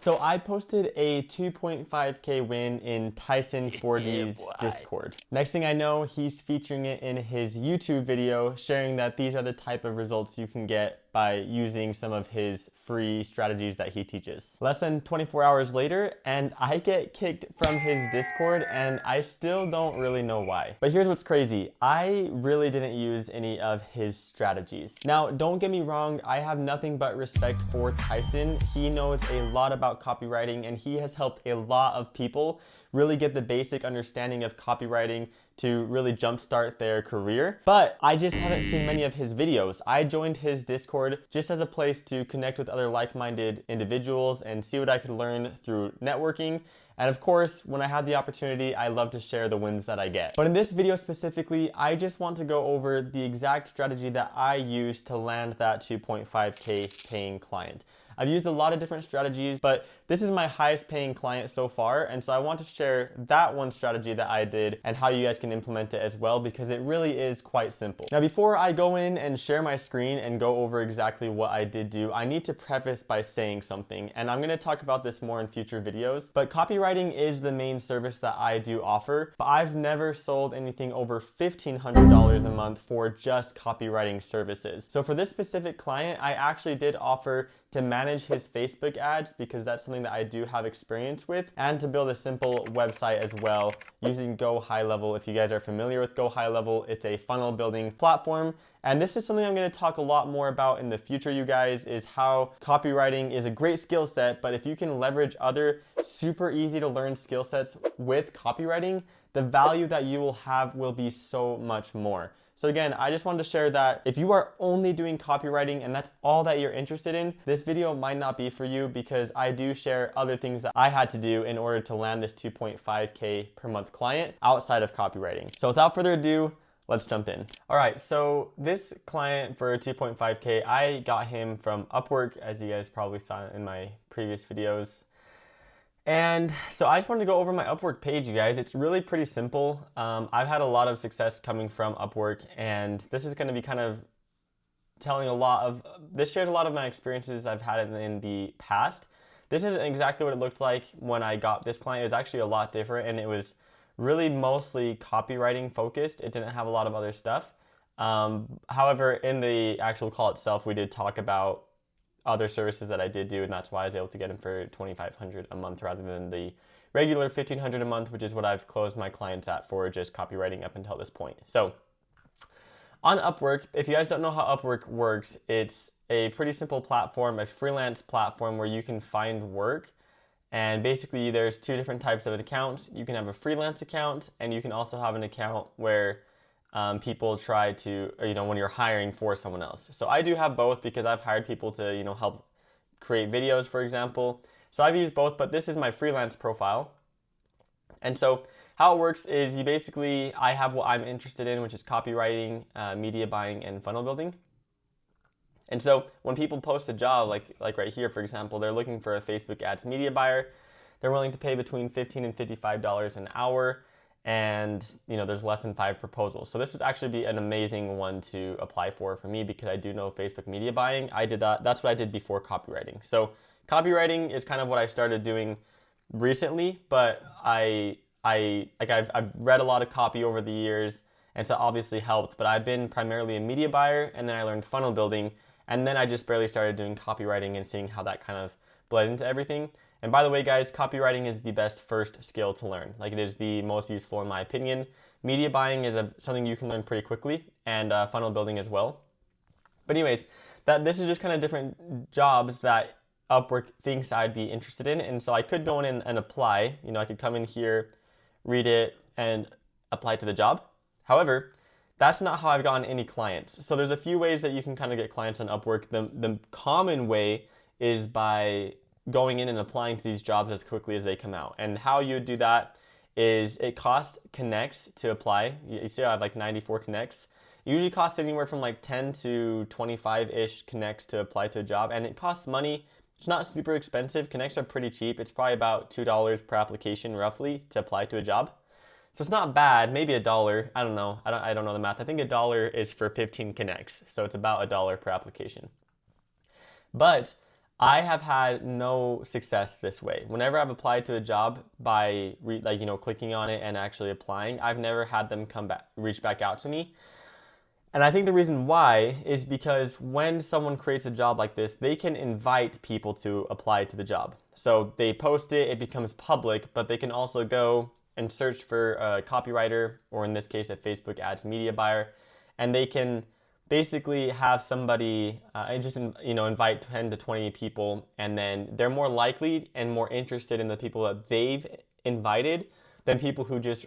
So I posted a 2.5K win in Tyson 4D's Discord. Next thing I know, he's featuring it in his YouTube video, sharing that these are the type of results you can get by using some of his free strategies that he teaches. Less than 24 hours later, and I get kicked from his Discord, and I still don't really know why. But here's what's crazy. I really didn't use any of his strategies. Now, don't get me wrong, I have nothing but respect for Tyson. He knows a lot about copywriting, and he has helped a lot of people really get the basic understanding of copywriting to really jumpstart their career. But I just haven't seen many of his videos. I joined his Discord just as a place to connect with other like-minded individuals and see what I could learn through networking. And of course, when I had the opportunity, I love to share the wins that I get. But in this video specifically, I just want to go over the exact strategy that I used to land that 2.5K paying client. I've used a lot of different strategies, but this is my highest paying client so far, and so I want to share that one strategy that I did and how you guys can implement it as well, because it really is quite simple. Now, before I go in and share my screen and go over exactly what I did do, I need to preface by saying something, and I'm gonna talk about this more in future videos, but copywriting is the main service that I do offer, but I've never sold anything over $1,500 a month for just copywriting services. So for this specific client, I actually did offer to manage his Facebook ads, because that's something that I do have experience with, and to build a simple website as well using Go High Level. If you guys are familiar with Go High Level, it's a funnel building platform. And this is something I'm going to talk a lot more about in the future, you guys, is how copywriting is a great skill set, but if you can leverage other super easy to learn skill sets with copywriting, the value that you will have will be so much more. So again, I just wanted to share that if you are only doing copywriting and that's all that you're interested in, this video might not be for you, because I do share other things that I had to do in order to land this 2.5K per month client outside of copywriting. So without further ado, let's jump in. All right, so this client for 2.5K, I got him from Upwork, as you guys probably saw in my previous videos. And so I just wanted to go over my Upwork page, you guys. It's really pretty simple. I've had a lot of success coming from Upwork, and this is going to be kind of telling this shares a lot of my experiences I've had in the past. This isn't exactly what it looked like when I got this client. It was actually a lot different, and it was really mostly copywriting focused. It didn't have a lot of other stuff. However, in the actual call itself, we did talk about other services that I did do, and that's why I was able to get them for $2,500 a month rather than the regular $1,500 a month, which is what I've closed my clients at for just copywriting up until this point. So on Upwork, if you guys don't know how Upwork works, it's a pretty simple platform, a freelance platform where you can find work. And basically there's two different types of accounts. You can have a freelance account, and you can also have an account where people try to, when you're hiring for someone else. So I do have both, because I've hired people to, help create videos, for example. So I've used both, but this is my freelance profile. And so how it works is I have what I'm interested in, which is copywriting, media buying, and funnel building. And so when people post a job, like right here, for example, they're looking for a Facebook ads media buyer. They're willing to pay between $15 and $55 an hour. And there's less than 5 proposals. So this is actually be an amazing one to apply for me, because I do know Facebook media buying. I did that. That's what I did before copywriting. So copywriting is kind of what I started doing recently, but I've read a lot of copy over the years, and so obviously helped. But I've been primarily a media buyer, and then I learned funnel building, and then I just barely started doing copywriting and seeing how that kind of bled into everything. And by the way, guys, copywriting is the best first skill to learn. It is the most useful in my opinion. Media buying is something you can learn pretty quickly, and funnel building as well. But anyways, this is just kind of different jobs that Upwork thinks I'd be interested in. And so I could go in and apply. I could come in here, read it, and apply to the job. However, that's not how I've gotten any clients. So there's a few ways that you can kind of get clients on Upwork. The common way is by going in and applying to these jobs as quickly as they come out. And how you do that is it costs connects to apply. You see I have like 94 connects. It usually costs anywhere from like 10 to 25-ish connects to apply to a job, and it costs money. It's not super expensive. Connects are pretty cheap. It's probably about $2 per application roughly to apply to a job. So it's not bad, maybe $1. I don't know. I don't know the math. I think $1 is for 15 connects. So it's about $1 per application. But I have had no success this way. Whenever I've applied to a job by clicking on it and actually applying, I've never had them reach back out to me. And I think the reason why is because when someone creates a job like this, they can invite people to apply to the job. So they post it, it becomes public, but they can also go and search for a copywriter, or in this case, a Facebook ads media buyer, and they can basically have somebody invite 10 to 20 people, and then they're more likely and more interested in the people that they've invited than people who just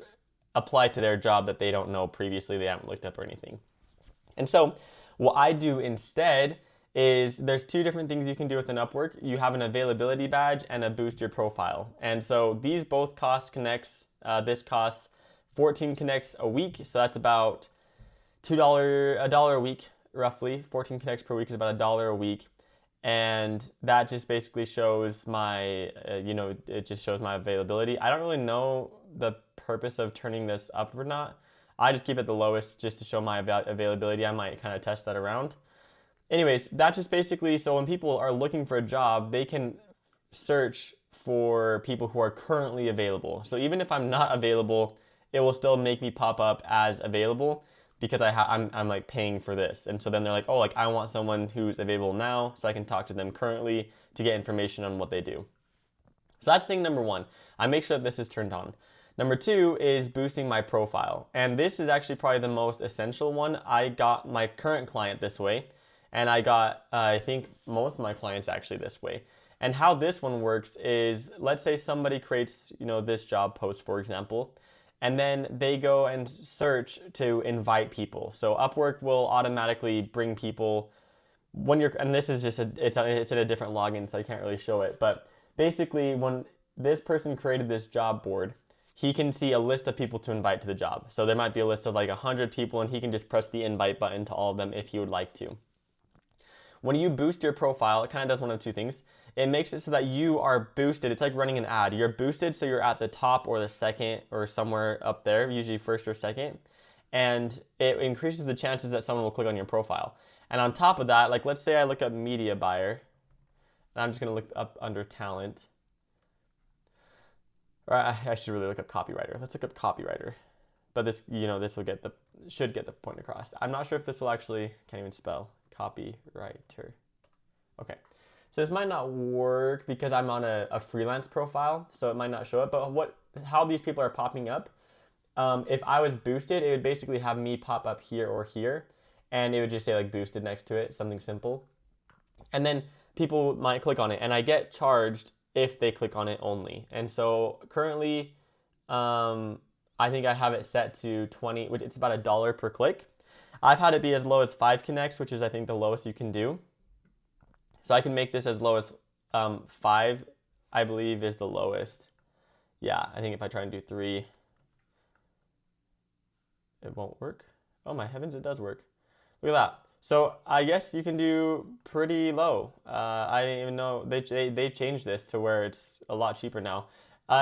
apply to their job that they don't know previously, they haven't looked up or anything. And so what I do instead is there's two different things you can do with an Upwork. You have an availability badge and a boost your profile. And so these both cost connects. This costs 14 connects a week, so that's about $2 a week, roughly. 14 connects per week is about $1 a week, and that just basically shows my, it just shows my availability. I don't really know the purpose of turning this up or not. I just keep it the lowest just to show my availability. I might kind of test that around. Anyways, that's just basically so when people are looking for a job, they can search for people who are currently available. So even if I'm not available, it will still make me pop up as available because I'm like paying for this. And so then they're like, oh, like I want someone who's available now so I can talk to them currently to get information on what they do. So that's thing number one. I make sure that this is turned on. Number two is boosting my profile. And this is actually probably the most essential one. I got my current client this way, and I got, I think most of my clients actually this way. And how this one works is, let's say somebody creates, this job post, for example, and then they go and search to invite people. So Upwork will automatically bring people when you're, and this is just it's in a different login, so I can't really show it. But basically, when this person created this job board, he can see a list of people to invite to the job. So there might be a list of like 100 people, and he can just press the invite button to all of them if he would like to. When you boost your profile, it kind of does one of two things. It makes it so that you are boosted. It's like running an ad. You're boosted so you're at the top or the second or somewhere up there, usually first or second. And it increases the chances that someone will click on your profile. And on top of that, like let's say I look up media buyer, and I'm just gonna look up under talent. Or I should really look up copywriter. Let's look up copywriter. But this, this will should get the point across. I'm not sure if this will actually, can't even spell, copywriter. Okay, so this might not work because I'm on a freelance profile, so it might not show it. But how these people are popping up, if I was boosted, it would basically have me pop up here or here, and it would just say like boosted next to it, something simple. And then people might click on it, and I get charged if they click on it only. And so currently, I think I have it set to 20, which it's about $1 per click. I've had it be as low as 5 connects, which is I think the lowest you can do. So I can make this as low as 5, I believe is the lowest. Yeah, I think if I try and do 3, it won't work. Oh my heavens, it does work. Look at that. So I guess you can do pretty low. I didn't even know they've changed this to where it's a lot cheaper now.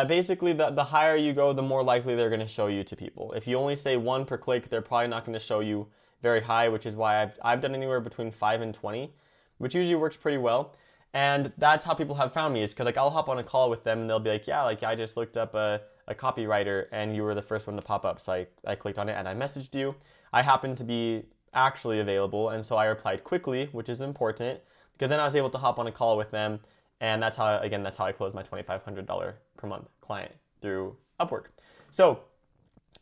Basically, the higher you go, the more likely they're going to show you to people. If you only say 1 per click, they're probably not going to show you very high, which is why I've done anywhere between 5 and 20, which usually works pretty well. And that's how people have found me, is because like I'll hop on a call with them and they'll be like, yeah, like I just looked up a copywriter and you were the first one to pop up. So I clicked on it and I messaged you. I happened to be actually available, and so I replied quickly, which is important because then I was able to hop on a call with them, and that's how I closed my $2,500 per month client through Upwork. So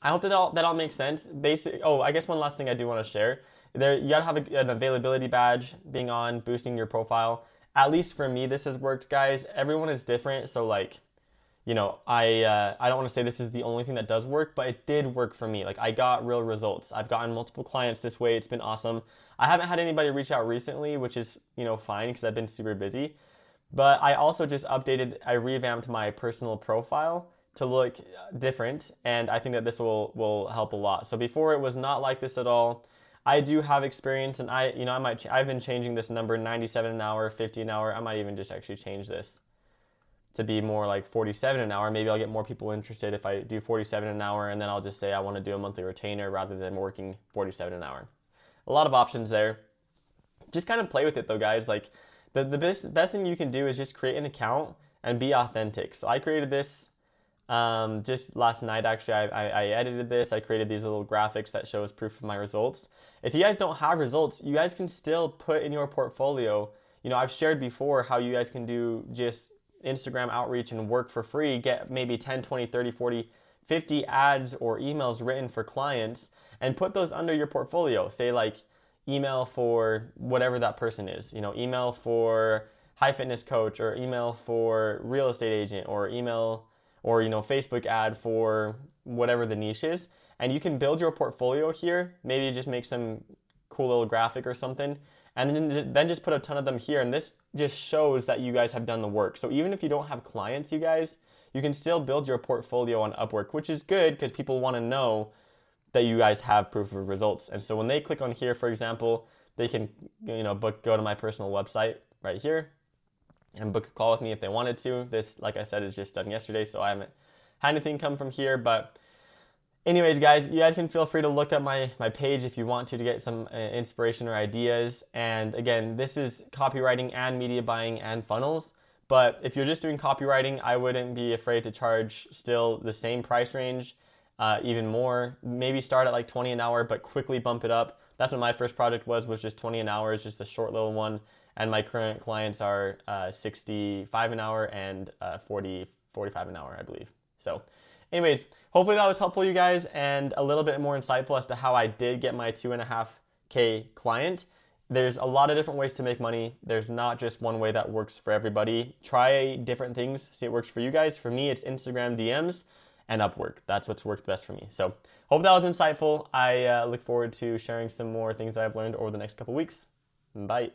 I hope that all makes sense. I guess one last thing I do want to share. You gotta have an availability badge being on, boosting your profile. At least for me, this has worked, guys. Everyone is different, so like, I don't want to say this is the only thing that does work, but it did work for me. Like I got real results. I've gotten multiple clients this way. It's been awesome. I haven't had anybody reach out recently, which is, fine because I've been super busy. But I also just I revamped my personal profile to look different, and I think that this will help a lot. So before it was not like this at all. I do have experience, and I've been changing this number 97 an hour, 50 an hour. I might even just actually change this to be more like 47 an hour. Maybe I'll get more people interested if I do 47 an hour, and then I'll just say I want to do a monthly retainer rather than working 47 an hour. A lot of options there. Just kind of play with it though, guys. Like, The best thing you can do is just create an account and be authentic. So I created this just last night. Actually, I edited this. I created these little graphics that shows proof of my results. If you guys don't have results, you guys can still put in your portfolio. You know, I've shared before how you guys can do just Instagram outreach and work for free, get maybe 10, 20, 30, 40, 50 ads or emails written for clients and put those under your portfolio. Say like email for whatever that person is, you know, email for high fitness coach, or email for real estate agent, or email, or, you know, Facebook ad for whatever the niche is. And you can build your portfolio here, maybe just make some cool little graphic or something, and then just put a ton of them here. And this just shows that you guys have done the work. So even if you don't have clients, you guys, you can still build your portfolio on Upwork, which is good because people want to know that you guys have proof of results. And so when they click on here, for example, they can, you know, go to my personal website right here and book a call with me if they wanted to. This, like I said, is just done yesterday, so I haven't had anything come from here. But anyways, guys, you guys can feel free to look at my page if you want to get some inspiration or ideas. And again, this is copywriting and media buying and funnels. But if you're just doing copywriting, I wouldn't be afraid to charge still the same price range, even more. Maybe start at like 20 an hour, but quickly bump it up. That's what my first project was just 20 an hour. It's just a short little one. And my current clients are 65 an hour and 45 an hour, I believe. So anyways, hopefully that was helpful, you guys, and a little bit more insightful as to how I did get my 2.5K client. There's a lot of different ways to make money. There's not just one way that works for everybody. Try different things, see what works for you guys. For me, it's Instagram DMs and Upwork. That's what's worked best for me. So hope that was insightful. I look forward to sharing some more things that I've learned over the next couple weeks. Bye.